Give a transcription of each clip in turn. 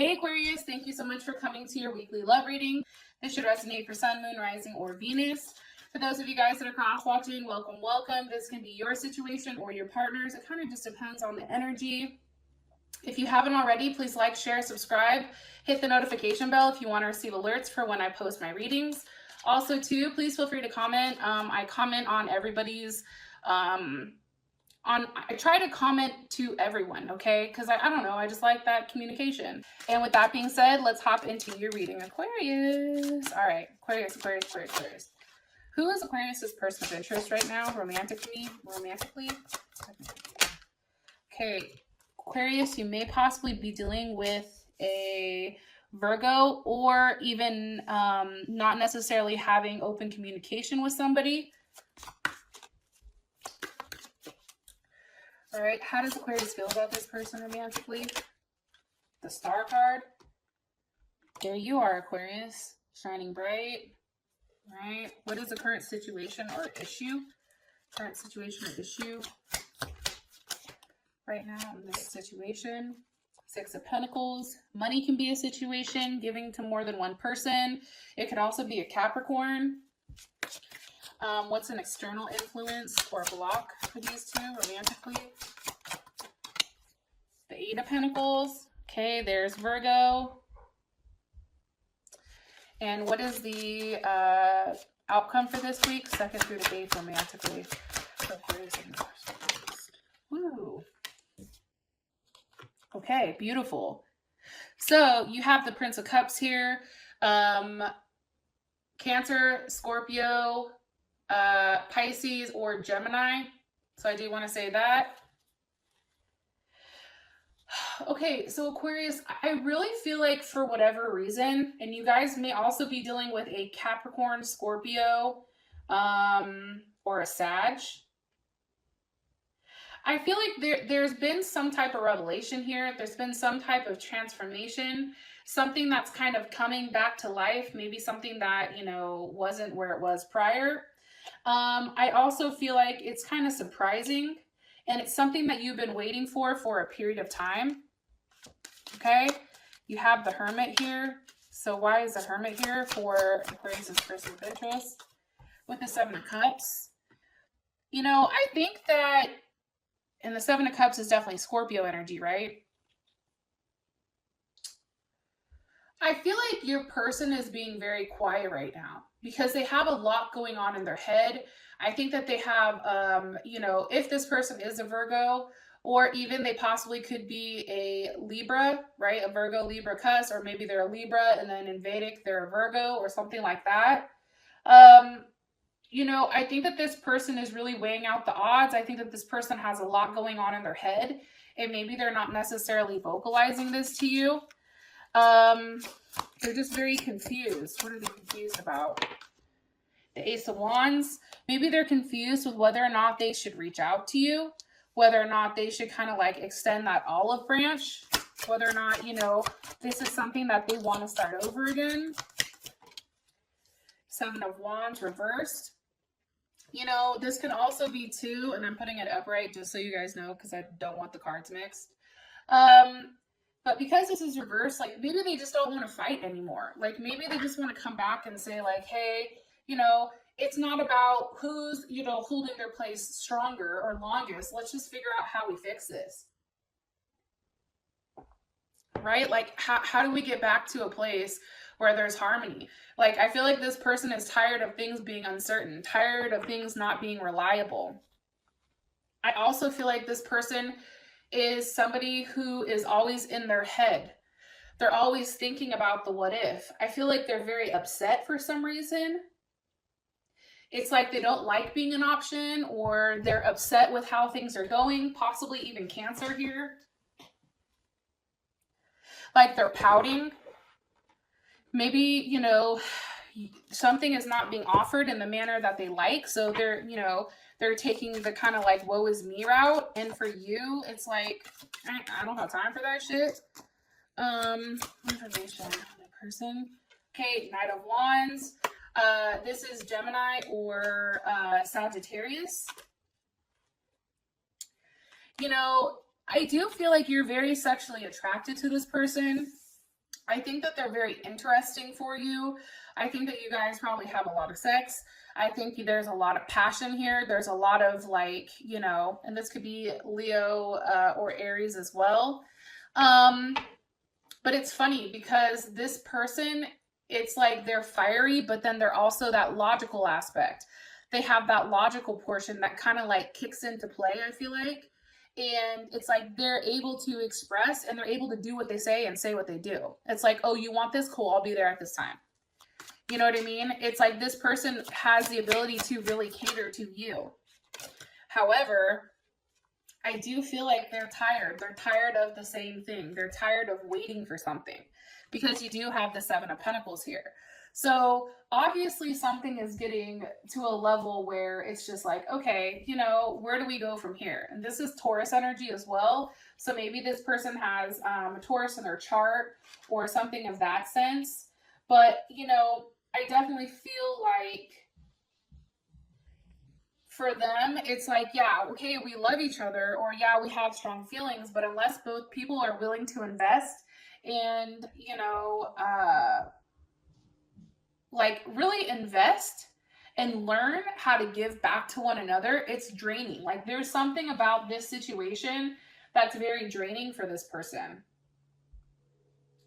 Hey Aquarius, thank you so much for coming to your weekly love reading. This should resonate for Sun, Moon, Rising, or Venus. For those of you guys that are cross-watching, welcome, welcome. This can be your situation or your partner's. It kind of just depends on the energy. If you haven't already, please like, share, subscribe. Hit the notification bell if you want to receive alerts for when I post my readings. Also, too, please feel free to comment. I comment on everybody's... I try to comment to everyone, okay? Because I don't know, I just like that communication. And with that being said, let's hop into your reading, Aquarius. All right, Aquarius. Who is Aquarius's person of interest right now, romantically? Okay, Aquarius, you may possibly be dealing with a Virgo, or even not necessarily having open communication with somebody. All right, how does Aquarius feel about this person romantically? The Star card. There you are, Aquarius, shining bright. All right, what is the current situation or issue? Current situation or issue right now in this situation. Six of Pentacles. Money can be a situation, giving to more than one person. It could also be a Capricorn. What's an external influence or block for these two romantically? The Eight of Pentacles. Okay, there's Virgo. And what is the outcome for this week? Second through the eighth romantically. Woo. Okay, beautiful. So you have the Prince of Cups here. Cancer, Scorpio, Pisces, or Gemini. So I do want to say that. Okay, so Aquarius, I really feel like for whatever reason, and you guys may also be dealing with a Capricorn, Scorpio, or a Sag. I feel like there's been some type of revelation here. There's been some type of transformation, something that's kind of coming back to life, maybe something that, you know, wasn't where it was prior. I also feel like it's kind of surprising, and it's something that you've been waiting for a period of time. Okay, you have the Hermit here. So why is the Hermit here for Aquarius's person of interest? With the Seven of Cups, you know, I think that, and the Seven of Cups is definitely Scorpio energy, right? I feel like your person is being very quiet right now because they have a lot going on in their head. I think that they have, you know, if this person is a Virgo, or even they possibly could be a Libra, right? A Virgo, Libra, Cus, or maybe they're a Libra and then in Vedic they're a Virgo or something like that. You know, I think that this person is really weighing out the odds. I think that this person has a lot going on in their head, and maybe they're not necessarily vocalizing this to you. They're just very confused. What are they confused about? The Ace of Wands. Maybe they're confused with whether or not they should reach out to you, whether or not they should kind of like extend that olive branch, whether or not, you know, this is something that they want to start over again. Seven of Wands reversed. You know, this can also be too, and I'm putting it upright just so you guys know because I don't want the cards mixed. But because this is reversed, like maybe they just don't want to fight anymore. Like maybe they just want to come back and say like, hey, you know, it's not about who's, you know, holding their place stronger or longest. Let's just figure out how we fix this. Right? Like how do we get back to a place where there's harmony? Like I feel like this person is tired of things being uncertain, tired of things not being reliable. I also feel like this person is somebody who is always in their head. They're always thinking about the what if. I feel like they're very upset for some reason. It's like they don't like being an option, or they're upset with how things are going, possibly even Cancer here. Like they're pouting. Maybe, you know, something is not being offered in the manner that they like. So they're, you know, they're taking the kind of like woe is me route. And for you, it's like, I don't have time for that shit. Information on the person. Okay, Knight of Wands. This is Gemini or Sagittarius. You know, I do feel like you're very sexually attracted to this person. I think that they're very interesting for you. I think that you guys probably have a lot of sex. I think there's a lot of passion here. There's a lot of like, you know, and this could be Leo or Aries as well. But it's funny because this person, it's like they're fiery, but then they're also that logical aspect. They have that logical portion that kind of like kicks into play, I feel like. And it's like they're able to express and they're able to do what they say and say what they do. It's like, oh, you want this? Cool, I'll be there at this time. You know what I mean? It's like this person has the ability to really cater to you. However, I do feel like they're tired. They're tired of the same thing. They're tired of waiting for something because you do have the Seven of Pentacles here. So obviously something is getting to a level where it's just like, okay, you know, where do we go from here? And this is Taurus energy as well. So maybe this person has a Taurus in their chart or something of that sense. But, you know, I definitely feel like for them, it's like, yeah, okay, we love each other, or yeah, we have strong feelings, but unless both people are willing to invest and, you know, like really invest and learn how to give back to one another, it's draining. Like there's something about this situation that's very draining for this person.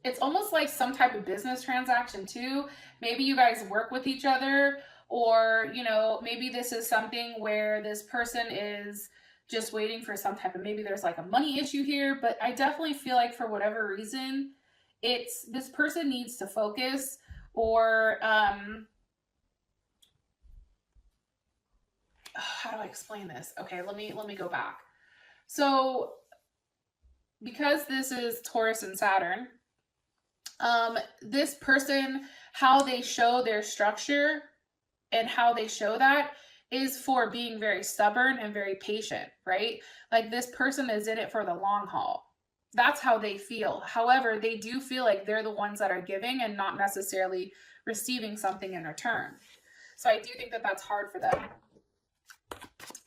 It's almost like some type of business transaction too. Maybe you guys work with each other, or, you know, maybe this is something where this person is just waiting for some type of, maybe there's like a money issue here, but I definitely feel like for whatever reason, it's this person needs to focus. Or how do I explain this? Okay, let me go back. So because this is Taurus and Saturn, this person, how they show their structure and how they show that is for being very stubborn and very patient, right? Like this person is in it for the long haul. That's how they feel. However, they do feel like they're the ones that are giving and not necessarily receiving something in return. So I do think that that's hard for them.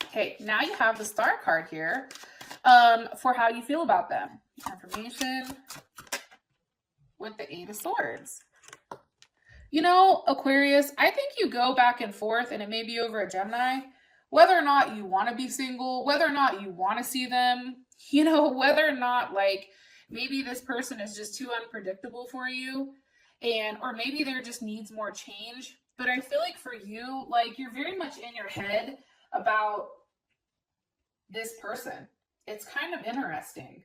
Okay, now you have the Star card here for how you feel about them. Affirmation with the Eight of Swords. You know, Aquarius, I think you go back and forth, and it may be over a Gemini, whether or not you want to be single, whether or not you want to see them, you know, whether or not like maybe this person is just too unpredictable for you, and or maybe there just needs more change. But I feel like for you, like you're very much in your head about this person. It's kind of interesting.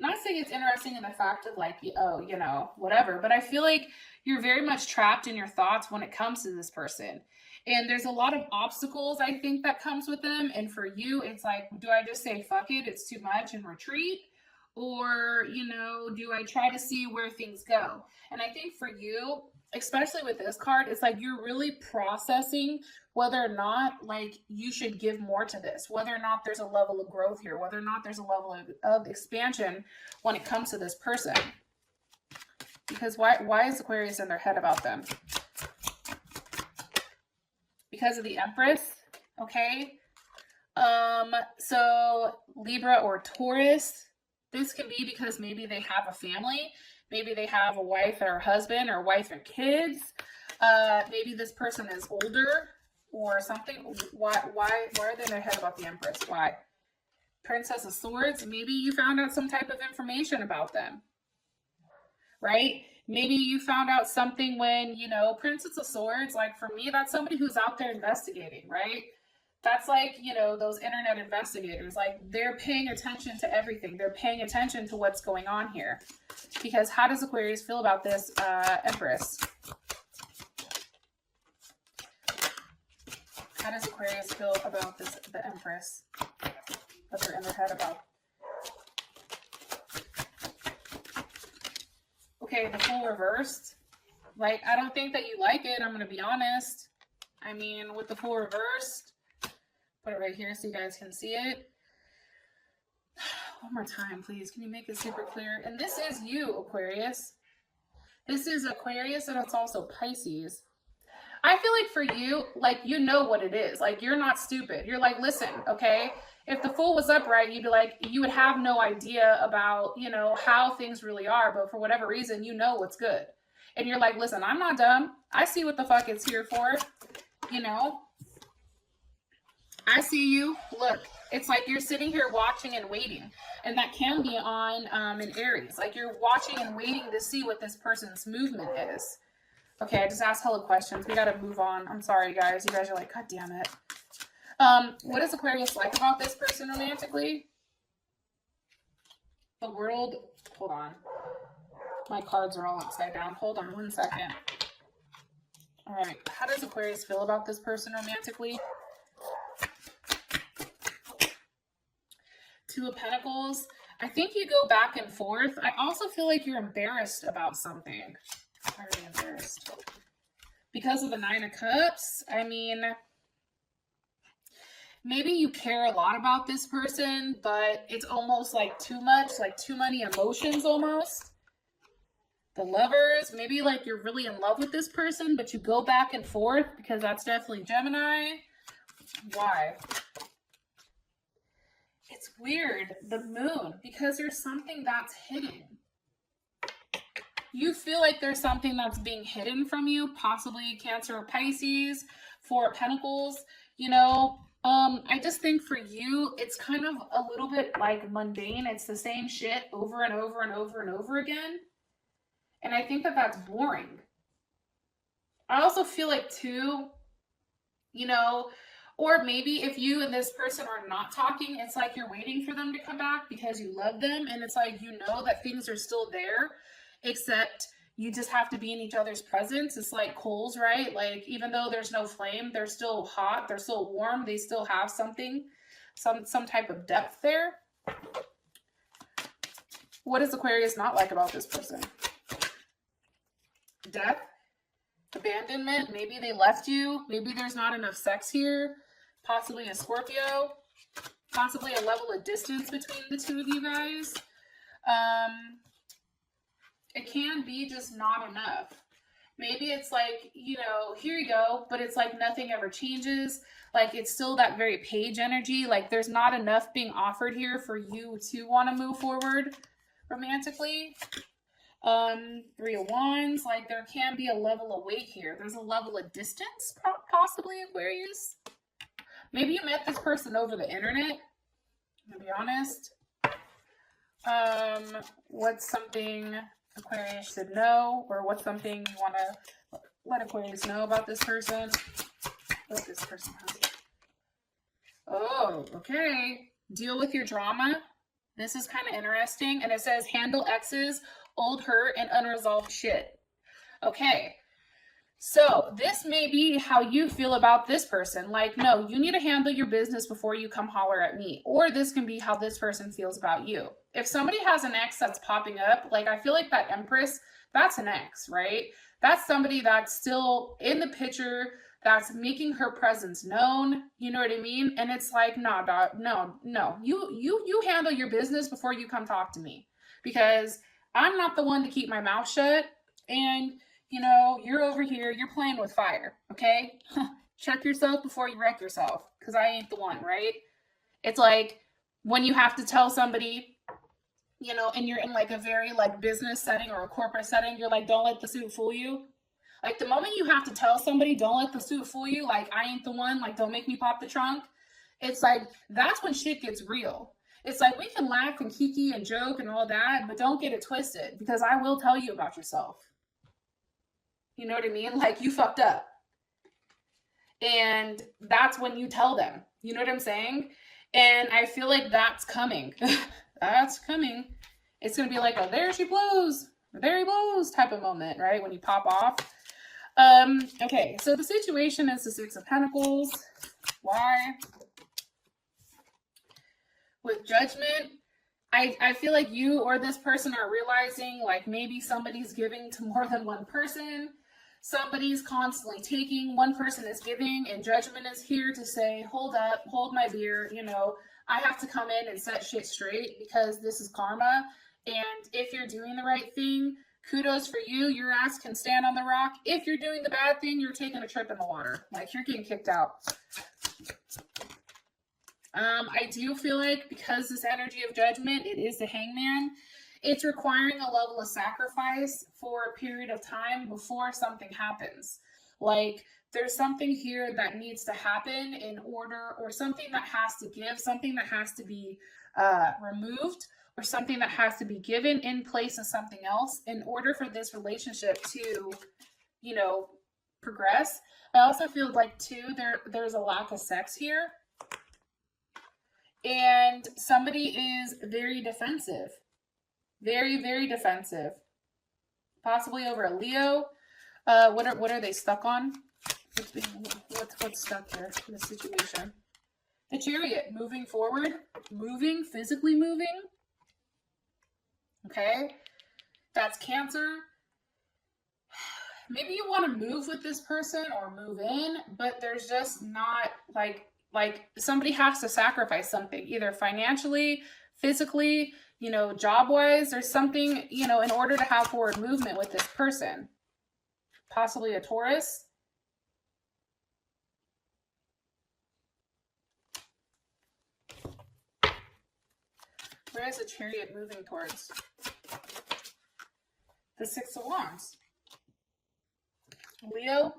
I'm not saying it's interesting in the fact of like, oh, you know, whatever, but I feel like you're very much trapped in your thoughts when it comes to this person. And there's a lot of obstacles, I think, that comes with them. And for you, it's like, do I just say, fuck it, it's too much and retreat? Or, you know, do I try to see where things go? And I think for you, especially with this card, it's like you're really processing whether or not like you should give more to this, whether or not there's a level of growth here, whether or not there's a level of expansion when it comes to this person. Because why is Aquarius in their head about them? Because of the Empress, okay? So Libra or Taurus, this can be because maybe they have a family. Maybe they have a wife or a husband, or wife and kids. Maybe this person is older or something. Why are they in their head about the Empress? Why? Princess of Swords, maybe you found out some type of information about them, right? Maybe you found out something when, you know, Princess of Swords, like for me, that's somebody who's out there investigating, right? That's like, you know, those internet investigators, like they're paying attention to everything. They're paying attention to what's going on here. Because how does Aquarius feel about this Empress? How does Aquarius feel about this, the Empress that they're in their head about? Okay, the Fool reversed. Like, I don't think that you like it. I'm going to be honest. I mean, with the Fool reversed, put it right here so you guys can see it. One more time, please. Can you make it super clear? And this is you, Aquarius. This is Aquarius, and it's also Pisces. I feel like for you, like, you know what it is. Like, you're not stupid. You're like, listen, okay? If the Fool was upright, you'd be like, you would have no idea about, you know, how things really are, but for whatever reason, you know what's good. And you're like, listen, I'm not dumb. I see what the fuck it's here for, you know? I see you. Look, it's like you're sitting here watching and waiting. And that can be on an Aries. Like you're watching and waiting to see what this person's movement is. Okay, I just asked hella questions. We gotta move on. I'm sorry, guys. You guys are like, God damn it. What is Aquarius like about this person romantically? The world. Hold on. My cards are all upside down. Hold on 1 second. All right. How does Aquarius feel about this person romantically? Two of Pentacles. I think you go back and forth. I also feel like you're embarrassed about something. Why are you embarrassed? Because of the Nine of Cups. I mean, maybe you care a lot about this person, but it's almost like too much, like too many emotions almost. The Lovers, maybe like you're really in love with this person, but you go back and forth because that's definitely Gemini. Why? It's weird. The Moon, because there's something that's hidden. You feel like there's something that's being hidden from you, possibly Cancer or Pisces. Four of Pentacles, you know. I just think for you, it's kind of a little bit like mundane. It's the same shit over and over and over and over again. And I think that that's boring. I also feel like too, you know, or maybe if you and this person are not talking, it's like you're waiting for them to come back because you love them. And it's like, you know that things are still there, except you just have to be in each other's presence. It's like coals, right? Like, even though there's no flame, they're still hot, they're still warm, they still have something, some type of depth there. What does Aquarius not like about this person? Death, abandonment, maybe they left you, maybe there's not enough sex here, possibly a Scorpio, possibly a level of distance between the two of you guys. It can be just not enough. Maybe it's like, you know, here you go, but it's like nothing ever changes. Like it's still that very page energy. Like there's not enough being offered here for you to want to move forward romantically. Three of Wands, like there can be a level of weight here. There's a level of distance, possibly, Aquarius. Maybe you met this person over the internet, to be honest. What's something Aquarius should know, or what's something you want to let Aquarius know about this person? What this person has. Oh, okay. Deal with your drama. This is kind of interesting. And it says handle exes, old hurt, and unresolved shit. Okay. So this may be how you feel about this person. Like, no, you need to handle your business before you come holler at me. Or this can be how this person feels about you. If somebody has an ex that's popping up, like I feel like that Empress, that's an ex, right? That's somebody that's still in the picture, that's making her presence known. You know what I mean? And it's like, nah, dog, no. You handle your business before you come talk to me. Because I'm not the one to keep my mouth shut. And you know, you're over here, you're playing with fire, okay? Check yourself before you wreck yourself, because I ain't the one, right? It's like when you have to tell somebody, you know, and you're in like a very like business setting or a corporate setting, you're like, don't let the suit fool you. Like the moment you have to tell somebody, don't let the suit fool you, like I ain't the one, like don't make me pop the trunk. It's like, that's when shit gets real. It's like we can laugh and kiki and joke and all that, but don't get it twisted, because I will tell you about yourself. You know what I mean? Like you fucked up. And that's when you tell them. You know what I'm saying? And I feel like that's coming. That's coming. It's going to be like, oh, there she blows. There he blows type of moment, right? When you pop off. Okay, so the situation is the Six of Pentacles. Why? With Judgment, I feel like you or this person are realizing like maybe somebody's giving to more than one person. Somebody's constantly taking, one person is giving, and Judgment is here to say, hold up, hold my beer, you know, I have to come in and set shit straight because this is karma. And if you're doing the right thing, kudos for you, your ass can stand on the rock. If you're doing the bad thing, you're taking a trip in the water. Like you're getting kicked out. I do feel like because this energy of judgment, it is the hangman, it's requiring a level of sacrifice for a period of time before something happens. Like there's something here that needs to happen in order, or something that has to give, something that has to be removed, or something that has to be given in place of something else in order for this relationship to, you know, progress. I also feel like too, there's a lack of sex here. And somebody is very defensive. Very, very defensive. Possibly over a Leo. What are they stuck on? What's stuck here in the situation? The Chariot, moving forward, moving, physically moving. Okay, that's Cancer. Maybe you want to move with this person or move in, but there's just not like somebody has to sacrifice something, either financially, physically, you know, job-wise. There's something, you know, in order to have forward movement with this person. Possibly a Taurus. Where is the Chariot moving towards? The Six of Wands. Leo.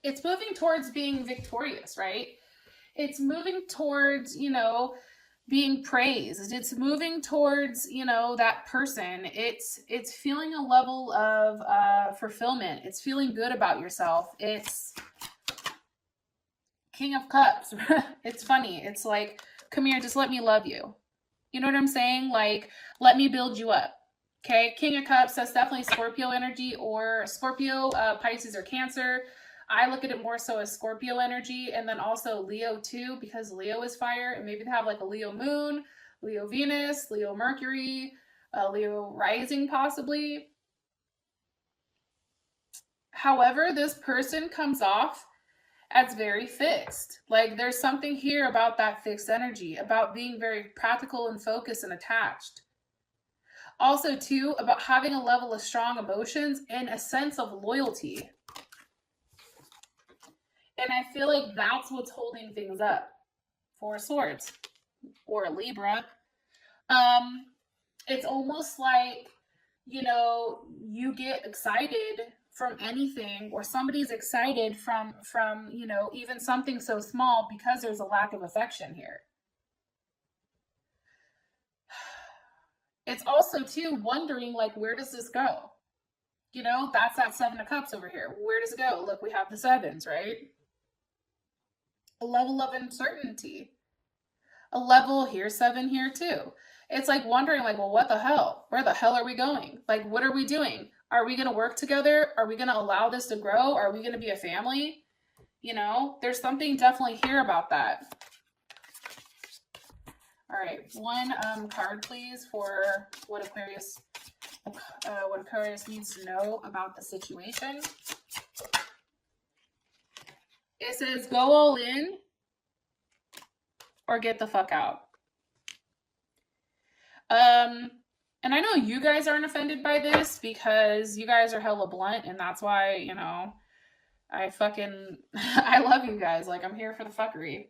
It's moving towards being victorious, right? It's moving towards, you know, being praised. It's moving towards, you know, that person. It's feeling a level of fulfillment. It's feeling good about yourself. It's King of Cups. It's funny. It's like, come here, just let me love you. You know what I'm saying? Like, let me build you up. Okay, King of Cups, that's definitely Scorpio energy, or Scorpio, Pisces, or Cancer. I look at it more so as Scorpio energy, and then also Leo too, because Leo is fire, and maybe they have like a Leo moon, Leo Venus, Leo Mercury, Leo rising possibly. However, this person comes off as very fixed. Like there's something here about that fixed energy, about being very practical and focused and attached. Also too, about having a level of strong emotions and a sense of loyalty. And I feel like that's what's holding things up. Four of Swords or Libra. It's almost like, you know, you get excited from anything, or somebody's excited from, you know, even something so small, because there's a lack of affection here. It's also too wondering, like, where does this go? You know, that's that Seven of Cups over here. Where does it go? Look, we have the sevens, right? A level of uncertainty. A level here, seven here too. It's like wondering, like, well, what the hell? Where the hell are we going? Like, what are we doing? Are we going to work together? Are we going to allow this to grow? Are we going to be a family? You know, there's something definitely here about that. All right, one card, please, for what Aquarius needs to know about the situation. It says, go all in or get the fuck out. And I know you guys aren't offended by this because you guys are hella blunt, and that's why, you know, I love you guys. Like, I'm here for the fuckery.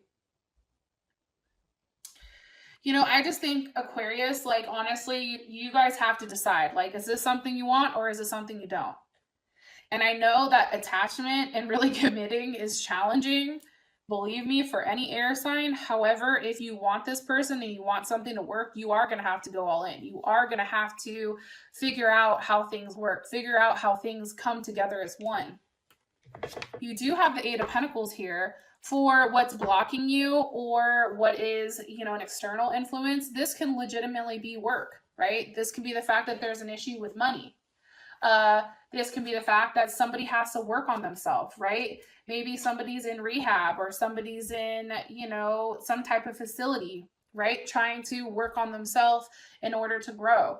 You know, I just think Aquarius, like, honestly, you guys have to decide, like, is this something you want or is it something you don't? And I know that attachment and really committing is challenging, believe me, for any air sign. However, if you want this person and you want something to work, you are going to have to go all in. You are going to have to figure out how things work, figure out how things come together as one. You do have the Eight of Pentacles here for what's blocking you, or what is, you know, an external influence. This can legitimately be work, right? This can be the fact that there's an issue with money. This can be the fact that somebody has to work on themselves, right? Maybe somebody's in rehab, or somebody's in, you know, some type of facility, right? Trying to work on themselves in order to grow.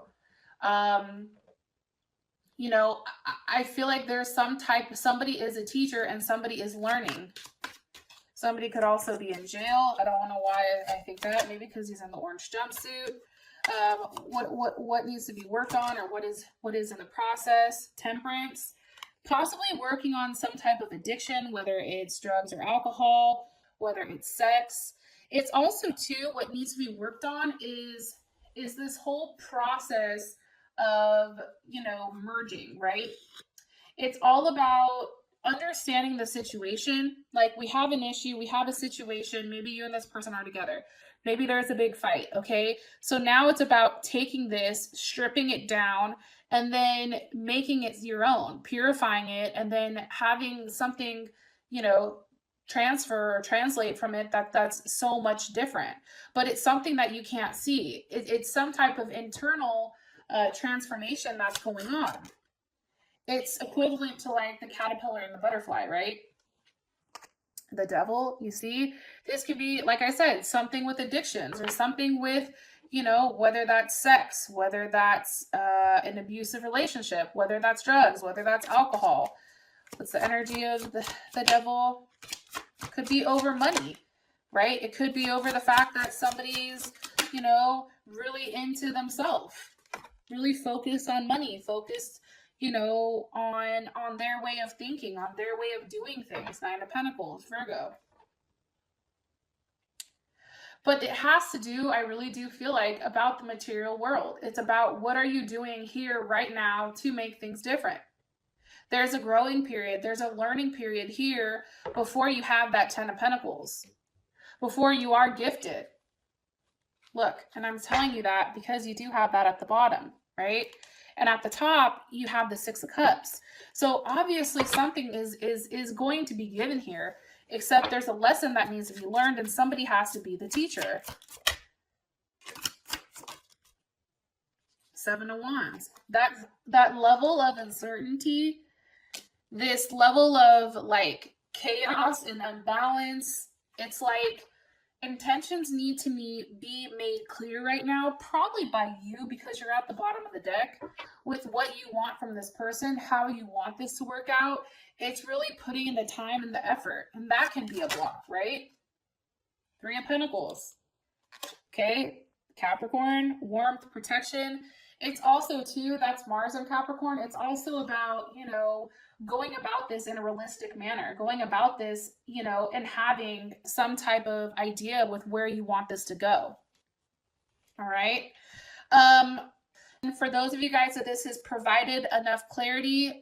You know, I feel like there's somebody is a teacher and somebody is learning. Somebody could also be in jail. I don't know why I think that. Maybe because he's in the orange jumpsuit. What needs to be worked on, or what is in the process. Temperance. Possibly working on some type of addiction, whether it's drugs or alcohol, whether it's sex. It's also too, what needs to be worked on is this whole process of, you know, merging, right? It's all about understanding the situation. Like, we have an issue, we have a situation, maybe you and this person are together. Maybe there's a big fight, okay? So now it's about taking this, stripping it down, and then making it your own, purifying it, and then having something, you know, transfer or translate from it that's so much different. But it's something that you can't see. It's some type of internal transformation that's going on. It's equivalent to like the caterpillar and the butterfly, right? The devil, you see, this could be, like I said, something with addictions or something with, you know, whether that's sex, whether that's an abusive relationship, whether that's drugs, whether that's alcohol. What's the energy of the devil? Could be over money, right? It could be over the fact that somebody's, you know, really into themselves, really focused on money, focused, you know, on their way of thinking, on their way of doing things. Nine of Pentacles, Virgo. But it has to do, I really do feel like, about the material world. It's about what are you doing here right now to make things different. There's a growing period. There's a learning period here before you have that 10 of Pentacles, before you are gifted. Look, and I'm telling you that because you do have that at the bottom, right? And at the top, you have the 6 of Cups. So obviously something is going to be given here, except there's a lesson that needs to be learned and somebody has to be the teacher. 7 of Wands. That level of uncertainty, this level of like chaos and unbalance, it's like intentions need to be made clear right now, probably by you because you're at the bottom of the deck with what you want from this person, how you want this to work out. It's really putting in the time and the effort, and that can be a block, right? 3 of Pentacles. Okay, Capricorn, warmth, protection. It's also too, that's Mars and Capricorn. It's also about, you know, going about this in a realistic manner, going about this, you know, and having some type of idea with where you want this to go. All right. And for those of you guys that this has provided enough clarity,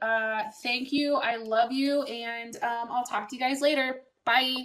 thank you. I love you. And I'll talk to you guys later. Bye.